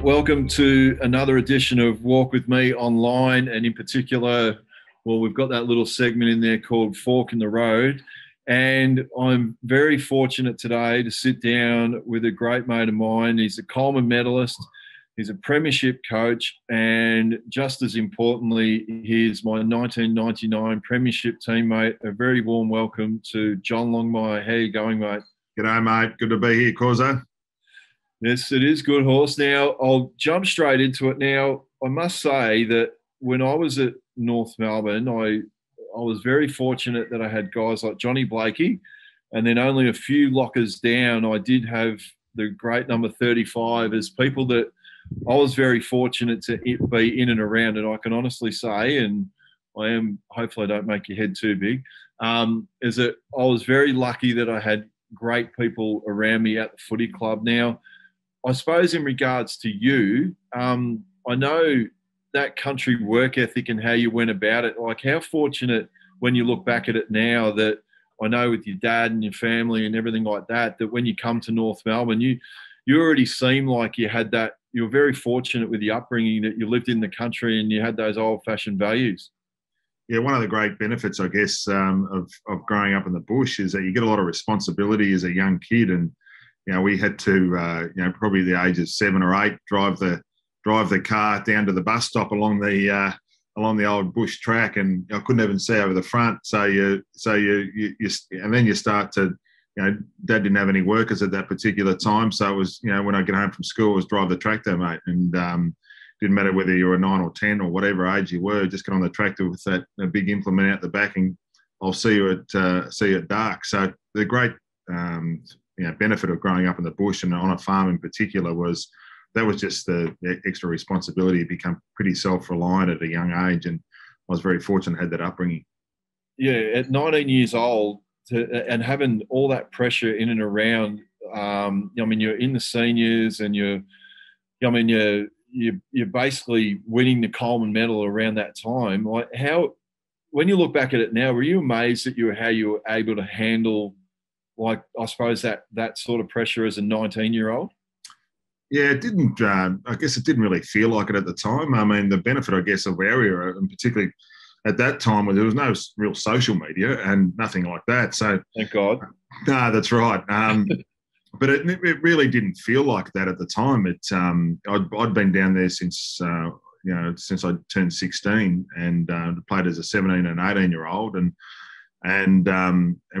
Welcome to another edition of Walk With Me Online, and in particular, well, we've got that little segment in there called Fork in the Road, and I'm very fortunate today to sit down with a great mate of mine. He's a Coleman medalist, he's a Premiership coach, and just as importantly, he's my 1999 Premiership teammate. A very warm welcome to John Longmire. How are you going, mate? G'day, mate. Good to be here, Causa. Yes, it is good, horse. Now, I'll jump straight into it. Now, I must say that when I was at North Melbourne, I was very fortunate that I had guys like Johnny Blakey, and then only a few lockers down, I did have the great number 35 as people that I was very fortunate to be in and around. And I can honestly say, and hopefully I don't make your head too big, is that I was very lucky that I had great people around me at the footy club. Now, I suppose in regards to you, I know that country work ethic and how you went about it. Like, how fortunate when you look back at it now that I know with your dad and your family and everything like that, that when you come to North Melbourne, you already seem like you had that. You were very fortunate with the upbringing that you lived in the country and you had those old-fashioned values. Yeah, one of the great benefits, I guess, of growing up in the bush is that you get a lot of responsibility as a young kid, and we had to, probably the age of 7 or 8, drive the car down to the bus stop along the old bush track, and I couldn't even see over the front. So and then you start to, Dad didn't have any workers at that particular time, so it was, when I get home from school, it was drive the tractor, mate, and didn't matter whether you were 9 or 10 or whatever age you were, just get on the tractor with that big implement out the back, and I'll see you at dark. So the great benefit of growing up in the bush and on a farm in particular was just the extra responsibility to become pretty self-reliant at a young age, and I was very fortunate to have that upbringing. Yeah, at 19 years old and having all that pressure in and around. You're in the seniors, and you're basically winning the Coleman medal around that time. Like, how, when you look back at it now, were you amazed at how you were able to handle, like, I suppose that sort of pressure as a 19-year-old? Yeah, it didn't. I guess it didn't really feel like it at the time. I mean, the benefit, I guess, of our area, and particularly at that time, where there was no real social media and nothing like that. So, thank God. No, that's right. But it really didn't feel like that at the time. I'd been down there since I turned 16, and played as a 17 and 18-year-old, and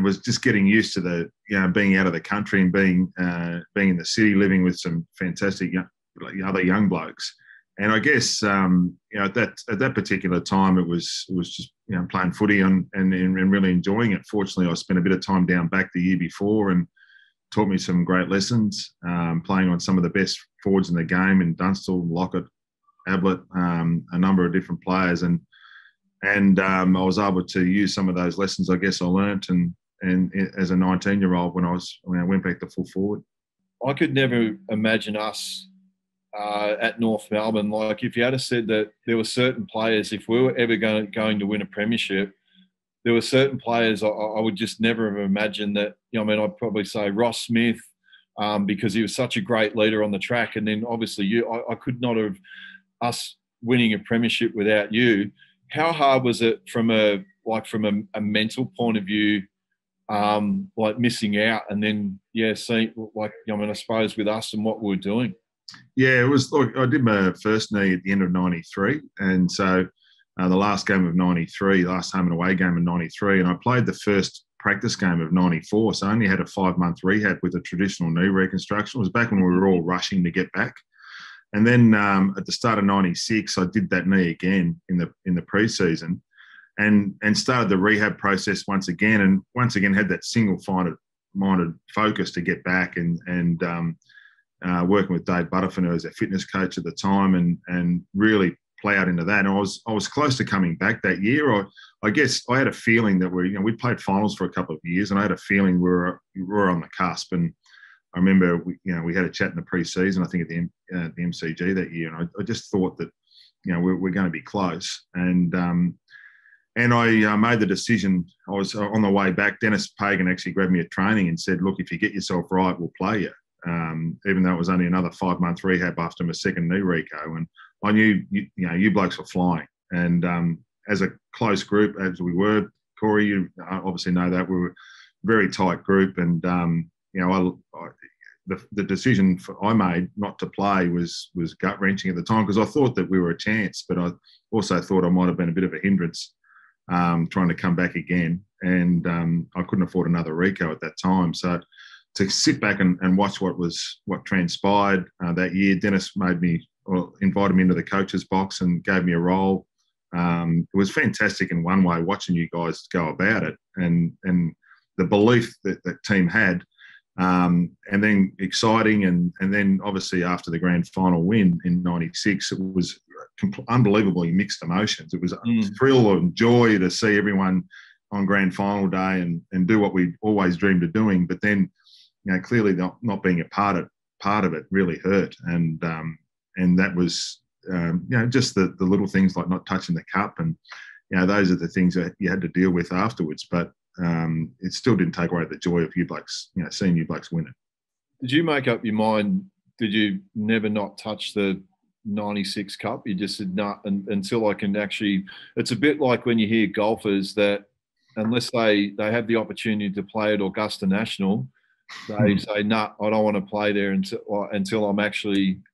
was just getting used to being out of the country and being in the city, living with some fantastic other young blokes. And I guess at that particular time, it was just playing footy and really enjoying it. Fortunately, I spent a bit of time down back the year before and taught me some great lessons, playing on some of the best forwards in the game in Dunstall, Lockett, Ablett, a number of different players, and I was able to use some of those lessons, I guess, I learnt and as a 19-year-old when I went back to full forward. I could never imagine us at North Melbourne. Like, if you had said that there were certain players, if we were ever going to win a premiership, there were certain players I would just never have imagined that. I'd probably say Ross Smith, because he was such a great leader on the track, and then obviously you. I could not have us winning a premiership without you. How hard was it from a mental point of view, like missing out, and then seeing, I suppose with us and what we were doing. Yeah, it was. Look, I did my first knee at the end of '93, and so the last game of '93, last home and away game of '93, and I played the first practice game of '94. So I only had a 5-month rehab with a traditional knee reconstruction. It was back when we were all rushing to get back. And then at the start of '96, I did that knee again in the pre-season, and started the rehab process once again, and once again had that single-minded focus to get back, and working with Dave Butterfin, who was a fitness coach at the time, and really play out into that. And I was close to coming back that year. I guess I had a feeling that we played finals for a couple of years, and I had a feeling we were on the cusp. And I remember we had a chat in the pre-season, I think at the MCG that year, and I just thought that we're going to be close. And I made the decision. I was on the way back. Dennis Pagan actually grabbed me at training and said, "Look, if you get yourself right, we'll play you." even though it was only another 5-month rehab after my second knee reco. And I knew, you blokes were flying. And as a close group, as we were, Corey, you obviously know that we were a very tight group. And, the decision I made not to play was gut-wrenching at the time, because I thought that we were a chance, but I also thought I might have been a bit of a hindrance trying to come back again. And I couldn't afford another reco at that time. So to sit back and watch what transpired that year, Dennis invited me into the coach's box and gave me a role. It was fantastic in one way, watching you guys go about it, and the belief that that team had. And then exciting, and then obviously after the grand final win in '96, it was unbelievably mixed emotions. It was a thrill and joy to see everyone on grand final day and do what we always dreamed of doing. But then, clearly not being a part of it really hurt, and that was just the little things like not touching the cup, and those are the things that you had to deal with afterwards. But it still didn't take away the joy of you blokes, seeing you blokes win it. Did you make up your mind? Did you never not touch the '96 Cup? You just said no, until I can actually. It's a bit like when you hear golfers that unless they have the opportunity to play at Augusta National, they say, no, I don't want to play there until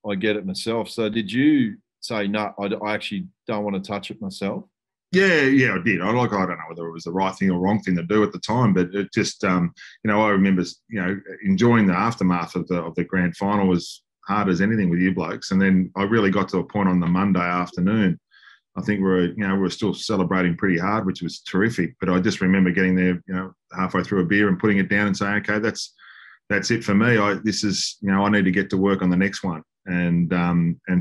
I get it myself. So did you say, no, I actually don't want to touch it myself? Yeah, I did. I don't know whether it was the right thing or wrong thing to do at the time, but it just, I remember, enjoying the aftermath of the grand final as hard as anything with you blokes. And then I really got to a point on the Monday afternoon. I think we were still celebrating pretty hard, which was terrific. But I just remember getting there, halfway through a beer and putting it down and saying, okay, that's it for me. I need to get to work on the next one and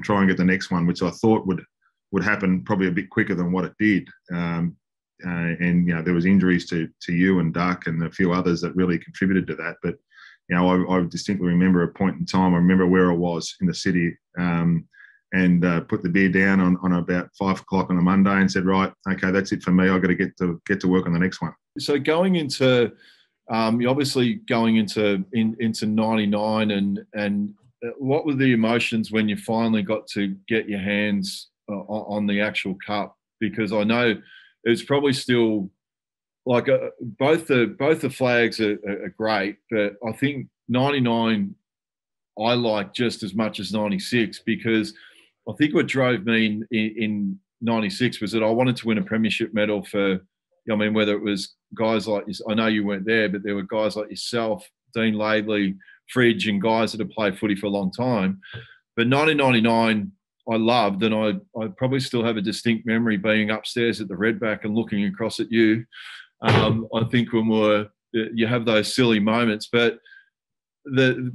try and get the next one, which I thought would happen probably a bit quicker than what it did. And there was injuries to you and Duck and a few others that really contributed to that. But I distinctly remember a point in time. I remember where I was in the city, and put the beer down on about 5 o'clock on a Monday and said, right, okay, that's it for me. I've got to get to work on the next one. So going into, obviously going into 99, and what were the emotions when you finally got to get your hands on the actual cup? Because I know it's probably still like both the flags are great, but I think 99 I like just as much as 96, because I think what drove me in 96 was that I wanted to win a premiership medal for, whether it was guys like, I know you weren't there, but there were guys like yourself, Dean Laidley, Fridge, and guys that have played footy for a long time. But 1999 I loved, and I probably still have a distinct memory being upstairs at the Redback and looking across at you. I think when you have those silly moments, but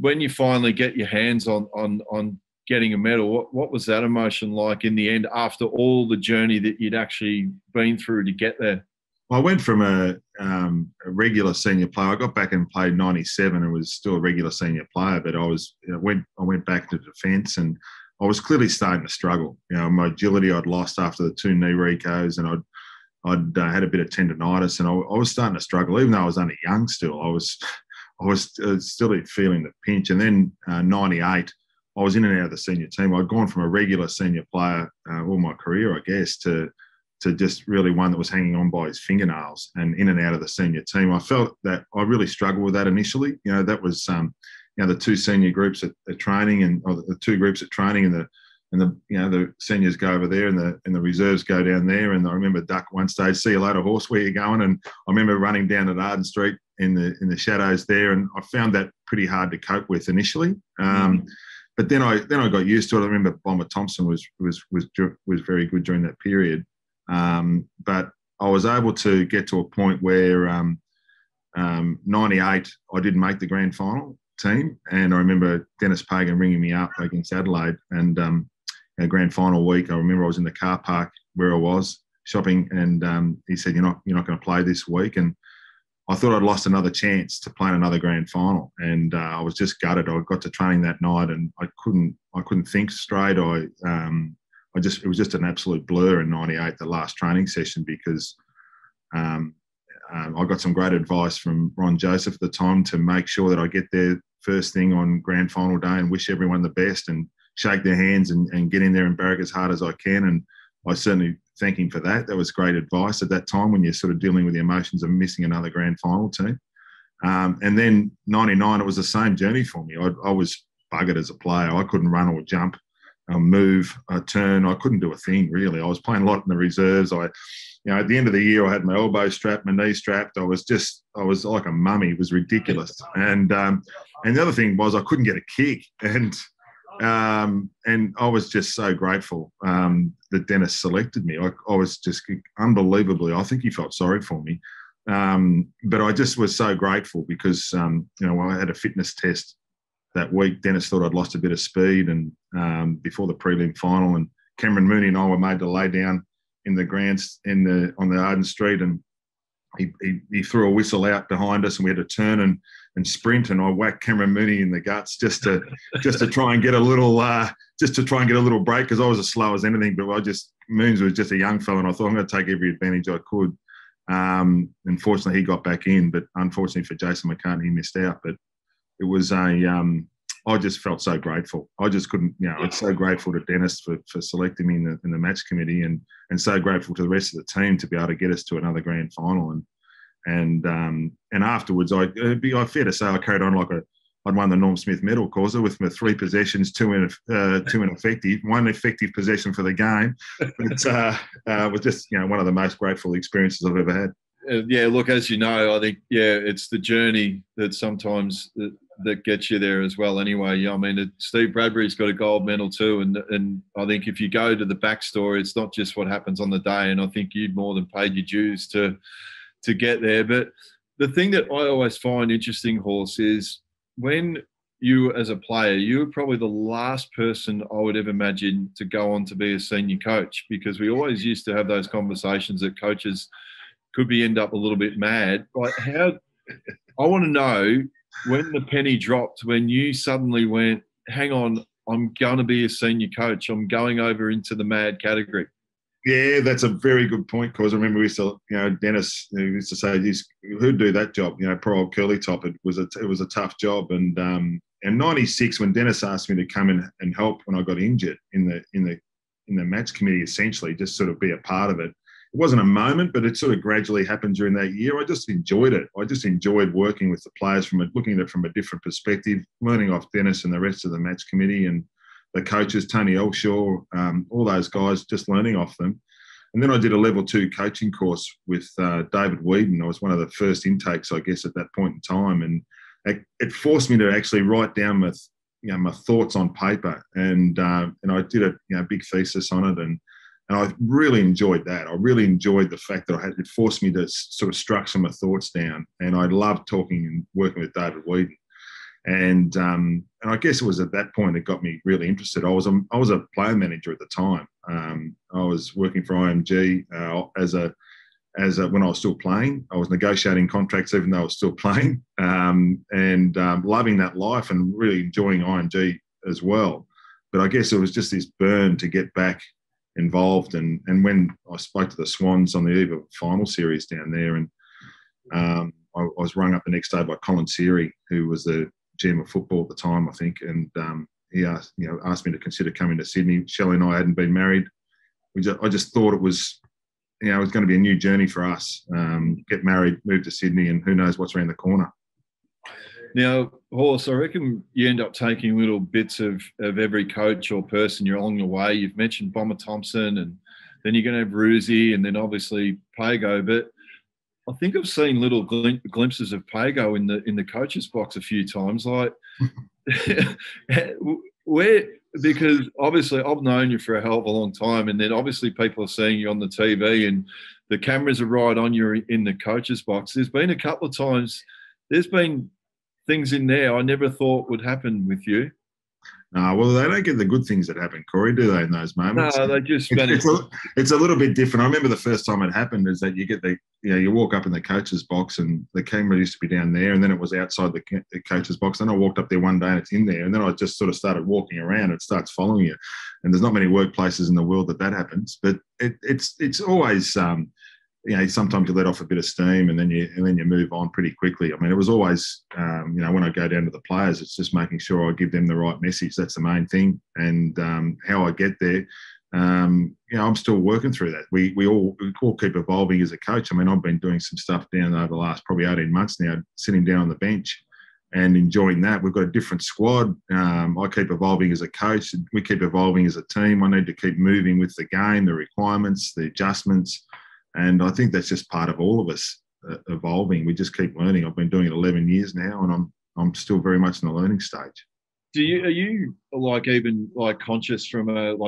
when you finally get your hands on getting a medal, what was that emotion like in the end after all the journey that you'd actually been through to get there? I went from a regular senior player. I got back and played 97 and was still a regular senior player, but I went back to defence, and I was clearly starting to struggle. My agility I'd lost after the 2 knee recos, and I'd had a bit of tendonitis, and I was starting to struggle, even though I was only young still. I was still feeling the pinch. And then 98, I was in and out of the senior team. I'd gone from a regular senior player all my career, I guess, to just really one that was hanging on by his fingernails and in and out of the senior team. I felt that I really struggled with that initially. That was the 2 senior groups at training, or the 2 groups at training, and the seniors go over there and the reserves go down there. And I remember Duck one stage, see you later, horse, where you going? And I remember running down at Arden Street in the shadows there, and I found that pretty hard to cope with initially. But then I got used to it. I remember Bomber Thompson was very good during that period. But I was able to get to a point where 98, I didn't make the grand final team, and I remember Dennis Pagan ringing me up against Adelaide, and our grand final week, I remember I was in the car park where I was shopping, and he said, you're not going to play this week. And I thought I'd lost another chance to play in another grand final, and I was just gutted. I got to training that night, and I couldn't think straight. It was just an absolute blur in 98, the last training session, because I got some great advice from Ron Joseph at the time to make sure that I get there first thing on grand final day and wish everyone the best and shake their hands and get in there and barrack as hard as I can. And I certainly thank him for that. That was great advice at that time when you're sort of dealing with the emotions of missing another grand final team. And then 99, it was the same journey for me. I was buggered as a player. I couldn't run or jump, move, turn. I couldn't do a thing, really. I was playing a lot in the reserves. At the end of the year, I had my elbow strapped, my knee strapped. I was like a mummy. It was ridiculous. And the other thing was I couldn't get a kick. And I was just so grateful that Dennis selected me. I was just unbelievably, I think he felt sorry for me. But I just was so grateful because, I had a fitness test that week. Dennis thought I'd lost a bit of speed and before the prelim final, and Cameron Mooney and I were made to lay down in the grounds on the Arden Street, and he threw a whistle out behind us and we had to turn and sprint, and I whacked Cameron Mooney in the guts just to try and get a little break because I was as slow as anything. But Moons was just a young fella, and I thought I'm going to take every advantage I could. Unfortunately, he got back in, but unfortunately for Jason McKernan, he missed out. But it was I just felt so grateful. I just couldn't, I'm so grateful to Dennis for selecting me in the match committee, and so grateful to the rest of the team to be able to get us to another grand final. And afterwards, it'd be fair to say I carried on like I'd won the Norm Smith Medal, Causa, with my 3 possessions, 2 ineffective, 1 effective possession for the game. But it was just one of the most grateful experiences I've ever had. Yeah, look, as you know, I think it's the journey that sometimes that gets you there as well. Anyway, I mean, Steve Bradbury's got a gold medal too, and I think if you go to the backstory, it's not just what happens on the day. And I think you'd more than paid your dues to get there. But the thing that I always find interesting, Horse, is when you as a player, you were probably the last person I would ever imagine to go on to be a senior coach, because we always used to have those conversations that coaches could end up a little bit mad. Like I want to know when the penny dropped, when you suddenly went, hang on, I'm going to be a senior coach. I'm going over into the mad category. Yeah, that's a very good point, because I remember we used to, Dennis used to say, who'd do that job? Poor old curly top. It was a tough job. And in '96, when Dennis asked me to come in and help when I got injured in the match committee, essentially just sort of be a part of it. It wasn't a moment, but it sort of gradually happened during that year. I just enjoyed it. I just enjoyed working with the players looking at it from a different perspective, learning off Dennis and the rest of the match committee and the coaches, Tony Elshaw, all those guys, just learning off them. And then I did a level 2 coaching course with David Whedon. I was one of the first intakes, I guess, at that point in time. And it forced me to actually write down my thoughts on paper. And I did a big thesis on it. And I really enjoyed that. I really enjoyed the fact that it forced me to sort of structure my thoughts down. And I loved talking and working with David Whedon. And I guess it was at that point it got me really interested. I was a player manager at the time. I was working for IMG when I was still playing. I was negotiating contracts even though I was still playing, and loving that life and really enjoying IMG as well. But I guess it was just this burn to get back involved. And when I spoke to the Swans on the eve of a final series down there, and I was rung up the next day by Colin Seary, who was the GM of football at the time, I think, and he asked me to consider coming to Sydney. Shelley and I hadn't been married. I just thought it was going to be a new journey for us. Get married, move to Sydney, and who knows what's around the corner. Now, Horse, I reckon you end up taking little bits of every coach or person you're along the way. You've mentioned Bomber Thompson, and then you're going to have Roosie, and then obviously Pago. But I think I've seen little glimpses of Pago in the coach's box a few times. Like, because obviously I've known you for a hell of a long time, and then obviously people are seeing you on the TV, and the cameras are right on you in the coach's box. There's been a couple of times. There's been things in there I never thought would happen with you. Well, they don't get the good things that happen, Corey, do they, in those moments? No, they just... It's a little bit different. I remember the first time it happened is that you get you walk up in the coach's box, and the camera used to be down there, and then it was outside the coach's box. Then I walked up there one day and it's in there, and then I just sort of started walking around. It starts following you. And there's not many workplaces in the world that happens. But it's always... sometimes you let off a bit of steam and then you move on pretty quickly. I mean, it was always, when I go down to the players, it's just making sure I give them the right message. That's the main thing. And how I get there, I'm still working through that. We all keep evolving as a coach. I mean, I've been doing some stuff down over the last probably 18 months now, sitting down on the bench and enjoying that. We've got a different squad. I keep evolving as a coach. We keep evolving as a team. I need to keep moving with the game, the requirements, the adjustments. And I think that's just part of all of us evolving. We just keep learning. I've been doing it 11 years now, and I'm still very much in the learning stage. Are you even conscious from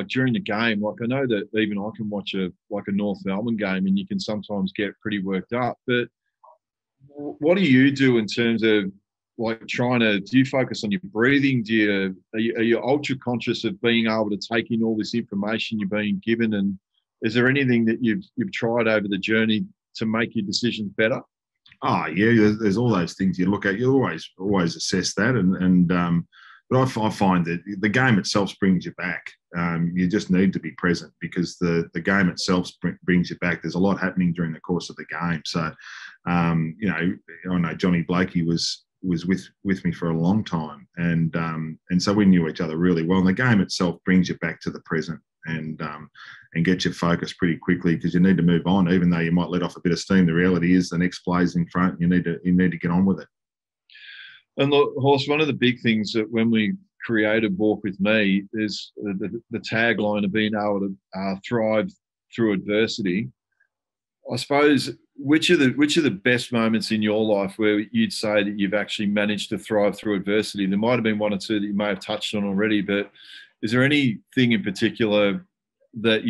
during the game? Like, I know that even I can watch a North Melbourne game and you can sometimes get pretty worked up. But what do you do in terms of do you focus on your breathing? Are you ultra conscious of being able to take in all this information you're being given? And is there anything that you've tried over the journey to make your decisions better? Oh yeah, there's all those things you look at. You always assess that, but I find that the game itself brings you back. You just need to be present because the game itself brings you back. There's a lot happening during the course of the game. So, I know Johnny Blakey was with me for a long time, and so we knew each other really well. And the game itself brings you back to the present and get your focus pretty quickly because you need to move on. Even though you might let off a bit of steam, the reality is the next play's in front. You need to get on with it. And look, Horst, one of the big things that when we created Walk With Me is the tagline of being able to thrive through adversity. I suppose, which are the best moments in your life where you'd say that you've actually managed to thrive through adversity? There might have been one or two that you may have touched on already, but is there anything in particular that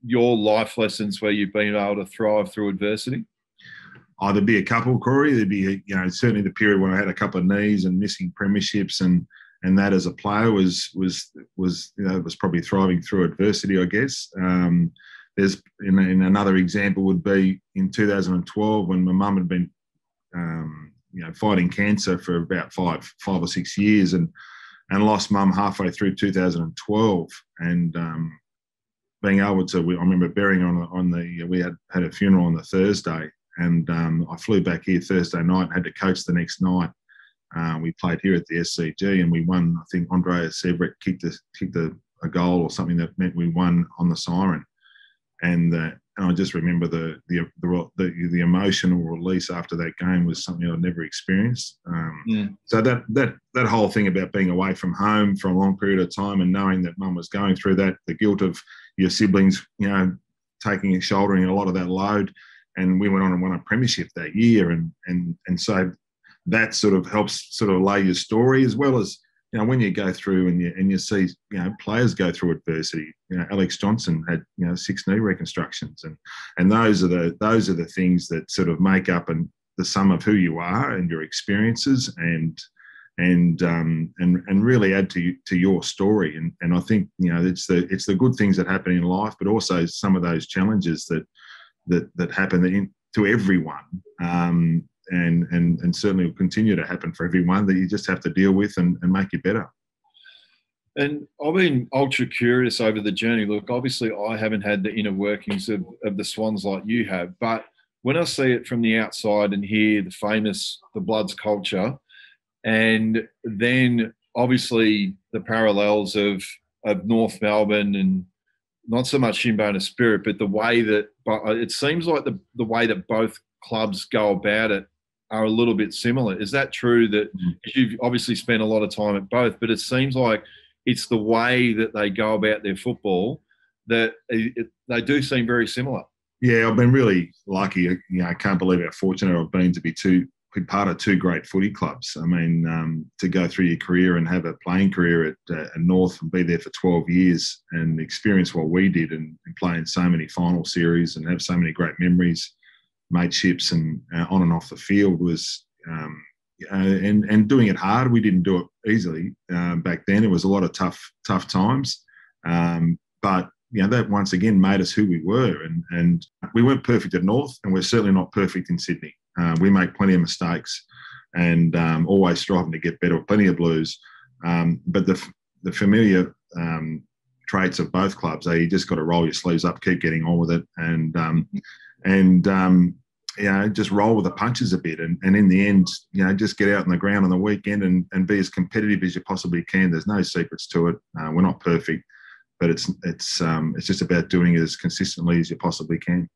your life lessons where you've been able to thrive through adversity? Oh, there'd be a couple, Corey. There'd be, certainly the period when I had a couple of knees and missing premierships, and that as a player was probably thriving through adversity, I guess. There's in another example would be in 2012 when my mum had been, fighting cancer for about five or 6 years, and lost mum halfway through 2012, and being able to, I remember burying we had a funeral on the Thursday. And I flew back here Thursday night and had to coach the next night. We played here at the SCG and we won. I think Andreas Everett kicked a goal or something that meant we won on the siren. And I just remember the emotional release after that game was something I'd never experienced. So that whole thing about being away from home for a long period of time and knowing that mum was going through that, the guilt of your siblings, taking and shouldering a lot of that load. And we went on and won a premiership that year. And so that sort of helps sort of lay your story, as well as, when you go through and you see, players go through adversity. Alex Johnson had, 6 knee reconstructions. And those are the things that sort of make up the sum of who you are and your experiences and really add to your story. And I think, it's the good things that happen in life, but also some of those challenges that happen to everyone, and certainly will continue to happen for everyone, that you just have to deal with and make you better. And I've been ultra curious over the journey. Look, obviously I haven't had the inner workings of the Swans like you have, but when I see it from the outside and hear the Bloods culture, and then obviously the parallels of North Melbourne and not so much Shinbone of Spirit, but the way that it seems like the way that both clubs go about it are a little bit similar. Is that true? That you've obviously spent a lot of time at both, but it seems like it's the way that they go about their football that they do seem very similar. Yeah, I've been really lucky. I can't believe how fortunate I've been to be part of 2 great footy clubs. I mean, to go through your career and have a playing career at North and be there for 12 years and experience what we did and play in so many final series and have so many great memories, mateships and on and off the field was, and doing it hard. We didn't do it easily back then. It was a lot of tough times. But that once again made us who we were. And we weren't perfect at North, and we're certainly not perfect in Sydney. We make plenty of mistakes and always striving to get better, plenty of blues. But the familiar traits of both clubs, you just got to roll your sleeves up, keep getting on with it. And and just roll with the punches a bit. And in the end, just get out on the ground on the weekend and be as competitive as you possibly can. There's no secrets to it. We're not perfect, but it's just about doing it as consistently as you possibly can.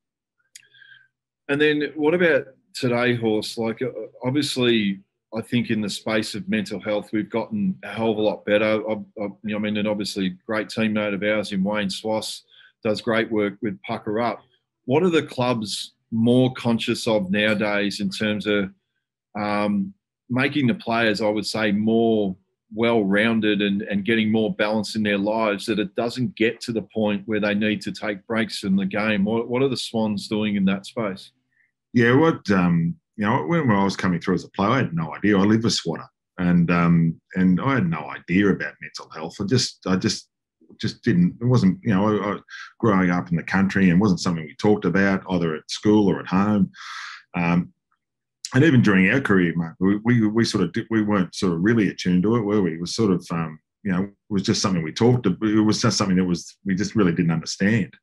And then what about today, Horse? Like, obviously, I think in the space of mental health, we've gotten a hell of a lot better. And obviously, great teammate of ours in Wayne Swass does great work with Pucker Up. What are the clubs more conscious of nowadays in terms of making the players, I would say, more well-rounded and getting more balance in their lives, that it doesn't get to the point where they need to take breaks in the game? What are the Swans doing in that space? Yeah, when I was coming through as a player, I had no idea. I live with Swatter, and I had no idea about mental health. I just didn't. It wasn't, growing up in the country, and wasn't something we talked about either at school or at home. And even during our career, mate, we weren't sort of really attuned to it, were we? It was sort of, it was just something we talked about. It was just something we just really didn't understand.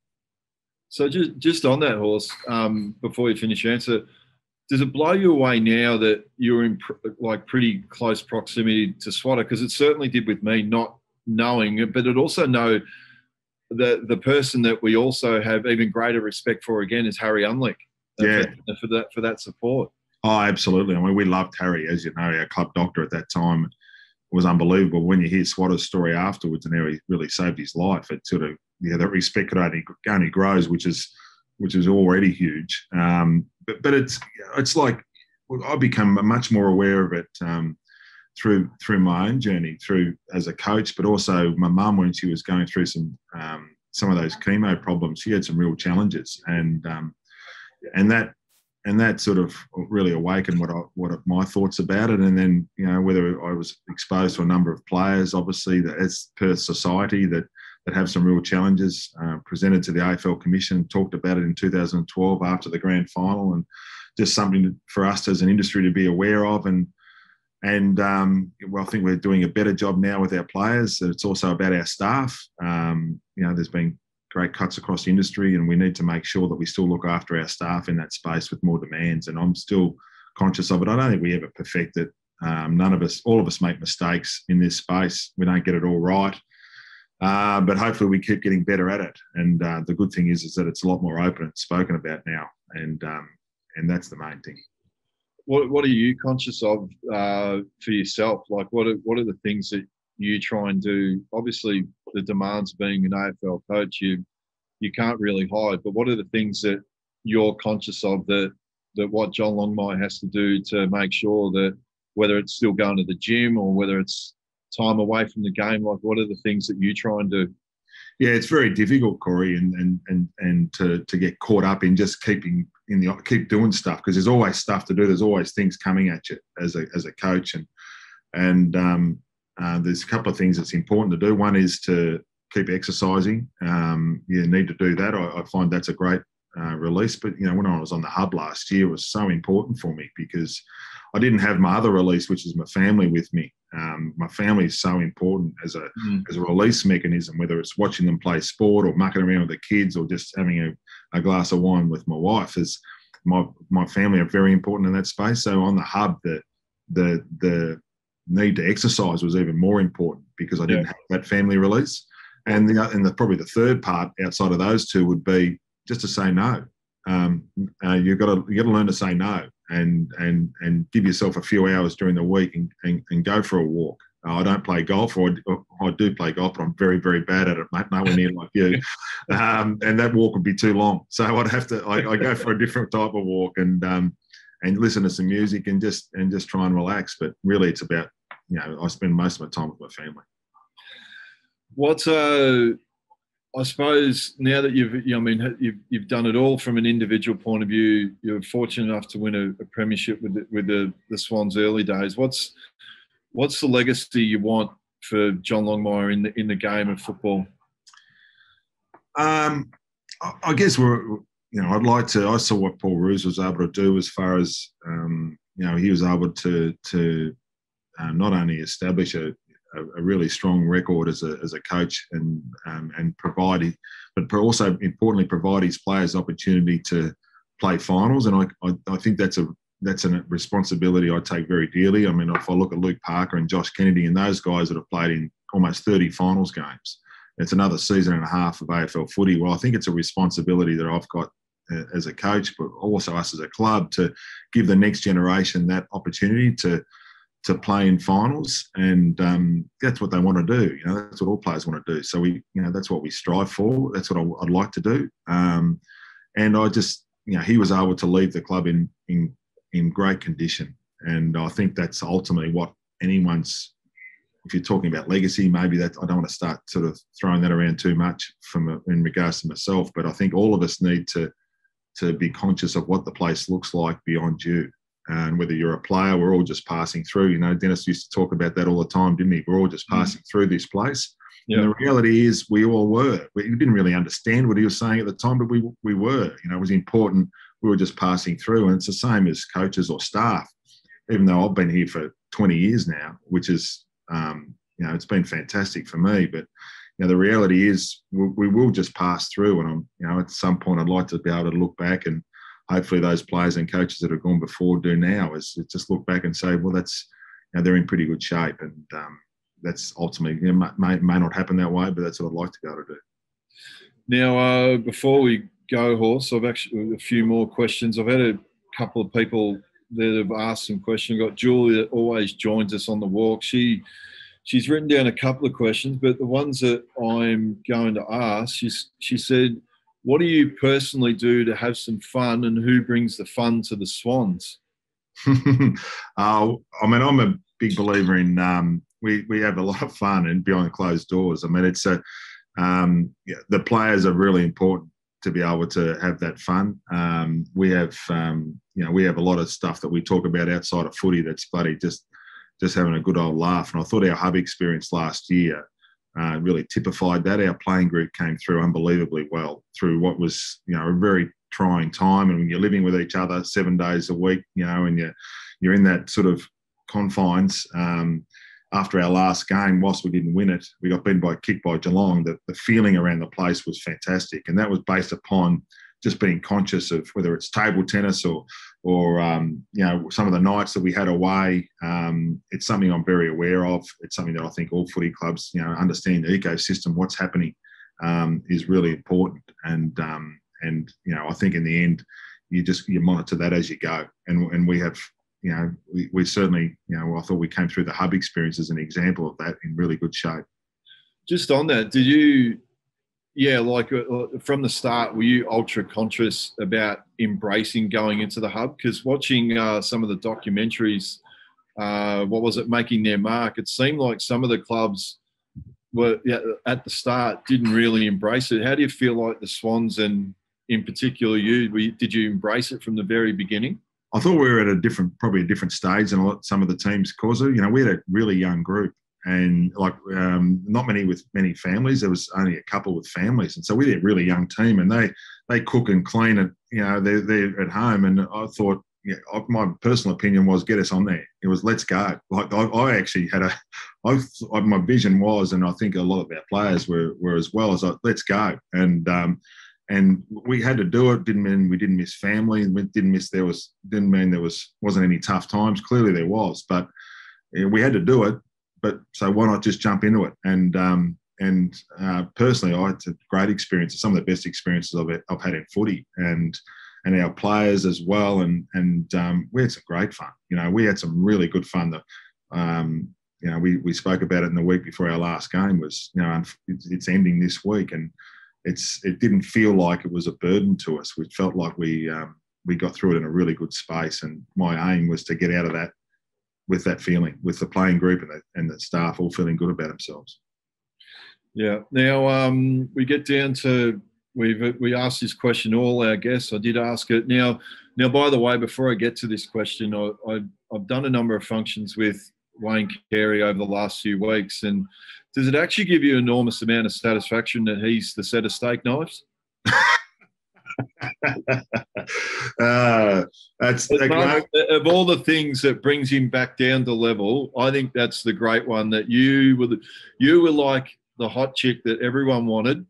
So just on that, Horse, before you finish your answer, does it blow you away now that you're in pretty close proximity to Swatter? Because it certainly did with me, not knowing it, but it also know that the person that we also have even greater respect for again is Harry Unlick. For that support. Oh, absolutely. I mean, we loved Harry, as you know, our club doctor at that time. It was unbelievable. When you hear Swatter's story afterwards and how he really saved his life, it sort of, that respect could only grows, which is already huge. But it's like I've become much more aware of it through my own journey, through as a coach, but also my mum, when she was going through some of those chemo problems. She had some real challenges, and that sort of really awakened what my thoughts about it. And then, whether I was exposed to a number of players, obviously, that as per society that have some real challenges, presented to the AFL Commission, talked about it in 2012 after the grand final, and just something for us as an industry to be aware of. And I think we're doing a better job now with our players. It's also about our staff. There's been great cuts across the industry, and we need to make sure that we still look after our staff in that space with more demands. And I'm still conscious of it. I don't think we ever perfect it. All of us make mistakes in this space. We don't get it all right. But hopefully we keep getting better at it. And the good thing is that it's a lot more open and spoken about now. And that's the main thing. What are you conscious of for yourself? Like, what are the things that you try and do? Obviously, the demands of being an AFL coach, you can't really hide. But what are the things that you're conscious of that what John Longmire has to do to make sure that, whether it's still going to the gym or whether it's time away from the game, like what are the things that you try and do? Yeah, it's very difficult, Corey, and to get caught up in just keep doing stuff, because there's always stuff to do. There's always things coming at you as a coach, and there's a couple of things that's important to do. One is to keep exercising. You need to do that. I find that's a great release. But when I was on the hub last year, it was so important for me because I didn't have my other release, which is my family with me. My family is so important as a release mechanism, whether it's watching them play sport or mucking around with the kids or just having a glass of wine with my wife. My family are very important in that space. So on the hub, the need to exercise was even more important because I didn't have that family release. And probably the third part outside of those two would be just to say no. You've got to learn to say no and give yourself a few hours during the week and go for a walk. I don't play golf, or I do play golf, but I'm very, very bad at it, mate. Nowhere near like you. And that walk would be too long, so I'd have to. I go for a different type of walk and listen to some music and just try and relax. But really, it's about I spend most of my time with my family. I suppose now that you've done it all from an individual point of view, you're fortunate enough to win a premiership with the Swans early days. What's the legacy you want for John Longmire in the game of football? I guess I'd like to. I saw what Paul Roos was able to do as far as he was able to not only establish a really strong record as a coach and provide, but also importantly provide his players opportunity to play finals, and I think that's a responsibility I take very dearly. I mean, if I look at Luke Parker and Josh Kennedy and those guys that have played in almost 30 finals games, it's another season and a half of AFL footy. Well, I think it's a responsibility that I've got as a coach, but also us as a club, to give the next generation that opportunity to play in finals, and that's what they want to do. That's what all players want to do. So that's what we strive for. That's what I'd like to do. And I just, he was able to leave the club in great condition, and I think that's ultimately what anyone's. If you're talking about legacy, maybe that I don't want to start sort of throwing that around too much in regards to myself, but I think all of us need to be conscious of what the place looks like beyond you. And whether you're a player, we're all just passing through. Dennis used to talk about that all the time, didn't he? We're all just passing through this place. Yeah. And the reality is we all were. We didn't really understand what he was saying at the time, but we were. It was important. We were just passing through. And it's the same as coaches or staff, even though I've been here for 20 years now, which is, it's been fantastic for me. But, the reality is we will just pass through. And at some point I'd like to be able to look back, and hopefully those players and coaches that have gone before do now, is just look back and say, well, that's, they're in pretty good shape. And that's ultimately, may not happen that way, but that's what I'd like to be able to do. Now, before we go, Horse, I've actually a few more questions. I've had a couple of people that have asked some questions. I've got Julie that always joins us on the walk. She's written down a couple of questions, but the ones that I'm going to ask, she said, what do you personally do to have some fun, and who brings the fun to the Swans? I'm a big believer in we have a lot of fun and behind closed doors. I mean, it's the players are really important to be able to have that fun. We have a lot of stuff that we talk about outside of footy that's bloody just having a good old laugh. And I thought our hub experience last year really typified that. Our playing group came through unbelievably well through what was, a very trying time. And when you're living with each other 7 days a week, and you're in that sort of confines. After our last game, whilst we didn't win it, we got beaten by a kick by Geelong. The feeling around the place was fantastic. And that was based upon just being conscious of whether it's table tennis or some of the nights that we had away. It's something I'm very aware of. It's something that I think all footy clubs, understand the ecosystem, what's happening is really important. And I think in the end, you monitor that as you go. And we have, we certainly, I thought we came through the hub experience as an example of that in really good shape. Just on that, did you, from the start, were you ultra conscious about embracing going into the hub? Because watching some of the documentaries, Making Their Mark, it seemed like some of the clubs were at the start didn't really embrace it. How do you feel like the Swans, and in particular did you embrace it from the very beginning? I thought we were at probably a different stage than some of the teams, because we had a really young group. And not many with many families. There was only a couple with families, and so we had a really young team, and they cook and clean it. They're at home, and I thought, my personal opinion was, get us on there. It was, let's go. Like I actually had my vision was, and I think a lot of our players were as well, as let's go. And we had to do it. Didn't mean we didn't miss family. Didn't mean there wasn't any tough times. Clearly there was, but we had to do it. But so why not just jump into it? And personally, I had a great experience, some of the best experiences I've had in footy, and our players as well. And we had some great fun. We had some really good fun. That we spoke about it in the week before our last game. Was it's ending this week, and it didn't feel like it was a burden to us. We felt like we got through it in a really good space. And my aim was to get out of that with that feeling, with the playing group and the staff all feeling good about themselves. Yeah. Now we get down to we asked this question all our guests. I did ask it. Now, by the way, before I get to this question, I've done a number of functions with Wayne Carey over the last few weeks, and does it actually give you an enormous amount of satisfaction that he's the set of steak knives? That's of all the things that brings him back down to level, I think that's the great one. That you were like the hot chick that everyone wanted,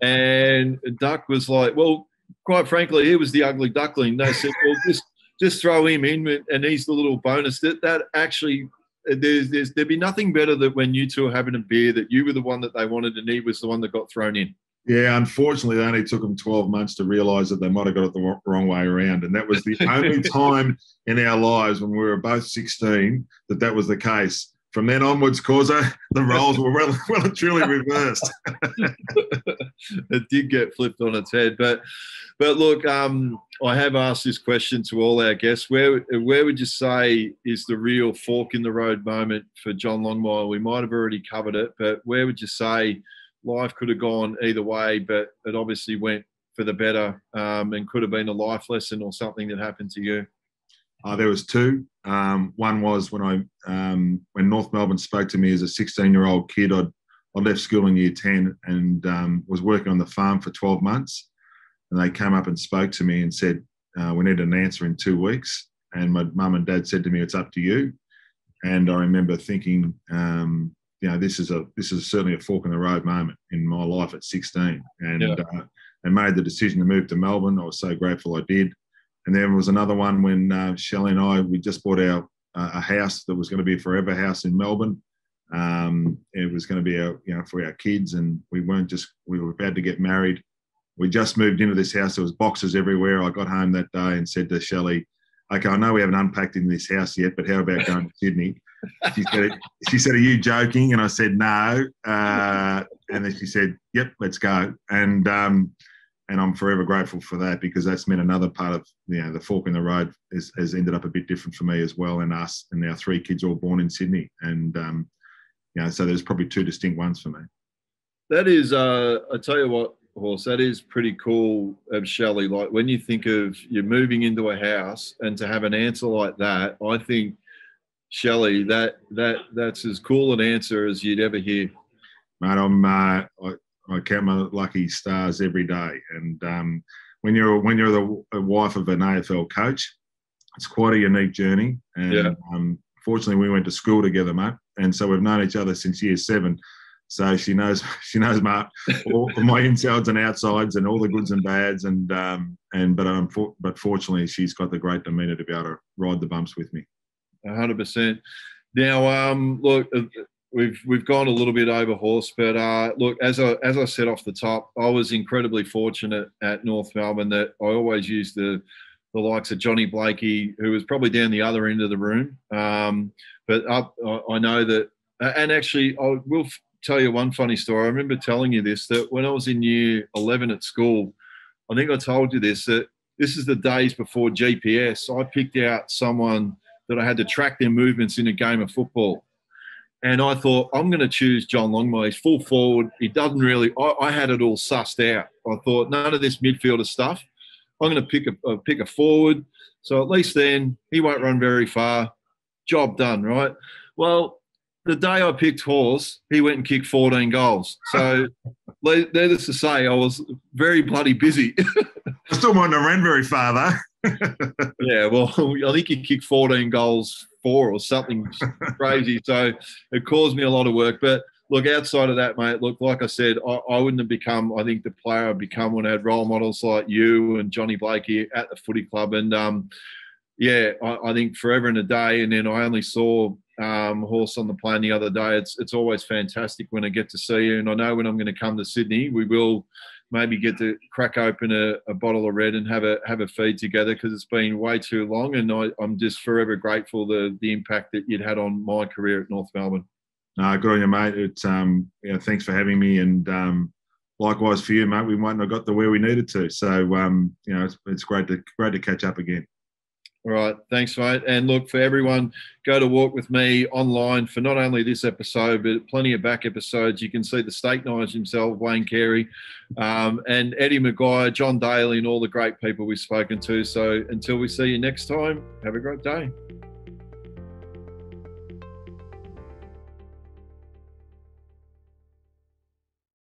and Duck was like, well, quite frankly, he was the ugly duckling. They said, well, just throw him in, and he's the little bonus. That actually, there'd be nothing better than when you two are having a beer that you were the one that they wanted and he was the one that got thrown in. Yeah, unfortunately, it only took them 12 months to realise that they might have got it the wrong way around. And that was the only time in our lives when we were both 16 that was the case. From then onwards, Causa, the roles were well and truly reversed. It did get flipped on its head. But look, I have asked this question to all our guests. Where would you say is the real fork in the road moment for John Longmire? We might have already covered it, but where would you say life could have gone either way, but it obviously went for the better, and could have been a life lesson or something that happened to you? There was two. One was when North Melbourne spoke to me as a 16-year-old kid. I left school in year 10 and was working on the farm for 12 months. And they came up and spoke to me and said, we need an answer in 2 weeks. And my mum and dad said to me, it's up to you. And I remember thinking, this is certainly a fork in the road moment in my life at 16. And made the decision to move to Melbourne. I was so grateful I did. And there was another one when Shelley and we just bought a house that was going to be a forever house in Melbourne. It was going to be for our kids, and we were about to get married. We just moved into this house. There was boxes everywhere. I got home that day and said to Shelley, okay, I know we haven't unpacked in this house yet, but how about going to Sydney? She said, are you joking? And I said, no. And then she said, yep, let's go. And I'm forever grateful for that, because that's meant another part of the fork in the road has ended up a bit different for me as well, and us and our 3 kids all born in Sydney. And, so there's probably 2 distinct ones for me. That is, I tell you what, Horse, that is pretty cool of Shelley. Like when you think of you're moving into a house and to have an answer like that, I think, Shelley, that's as cool an answer as you'd ever hear. Mate, I count my lucky stars every day. And when you're the wife of an AFL coach, it's quite a unique journey. And fortunately, we went to school together, mate. And so we've known each other since year 7. So she knows Mark, all my insides and outsides and all the goods and bads. But fortunately, she's got the great demeanour to be able to ride the bumps with me. 100%. Now, look, we've gone a little bit over, Horse, but look, as I said off the top, I was incredibly fortunate at North Melbourne that I always used the likes of Johnny Blakey, who was probably down the other end of the room. But I know that, and actually, I will tell you one funny story. I remember telling you this, that when I was in year 11 at school, I think I told you this, that this is the days before GPS. I picked out someone that I had to track their movements in a game of football. And I thought, I'm going to choose John Longmire. He's full forward. He doesn't really – I had it all sussed out. I thought, none of this midfielder stuff. I'm going to pick a forward. So at least then he won't run very far. Job done, right? Well, the day I picked Horse, he went and kicked 14 goals. So needless to say, I was very bloody busy. I still wouldn't have ran very far, though. Yeah, well, I think he kicked 14 goals or something crazy. So it caused me a lot of work. But look, outside of that, mate, look, like I said, I wouldn't have become, I think, the player I've become when I had role models like you and Johnny Blakey at the footy club. And, I think forever and a day. And then I only saw Horse on the plane the other day. It's always fantastic when I get to see you. And I know when I'm going to come to Sydney, we will maybe get to crack open a bottle of red and have a feed together, because it's been way too long. And I'm just forever grateful the impact that you'd had on my career at North Melbourne. Good on you, mate. It's thanks for having me, and likewise for you, mate. We mightn't have got to where we needed to. So it's great to catch up again. All right. Thanks, mate. And look, for everyone, go to Walk With Me online for not only this episode, but plenty of back episodes. You can see the steak knives himself, Wayne Carey, and Eddie Maguire, John Daly, and all the great people we've spoken to. So until we see you next time, have a great day.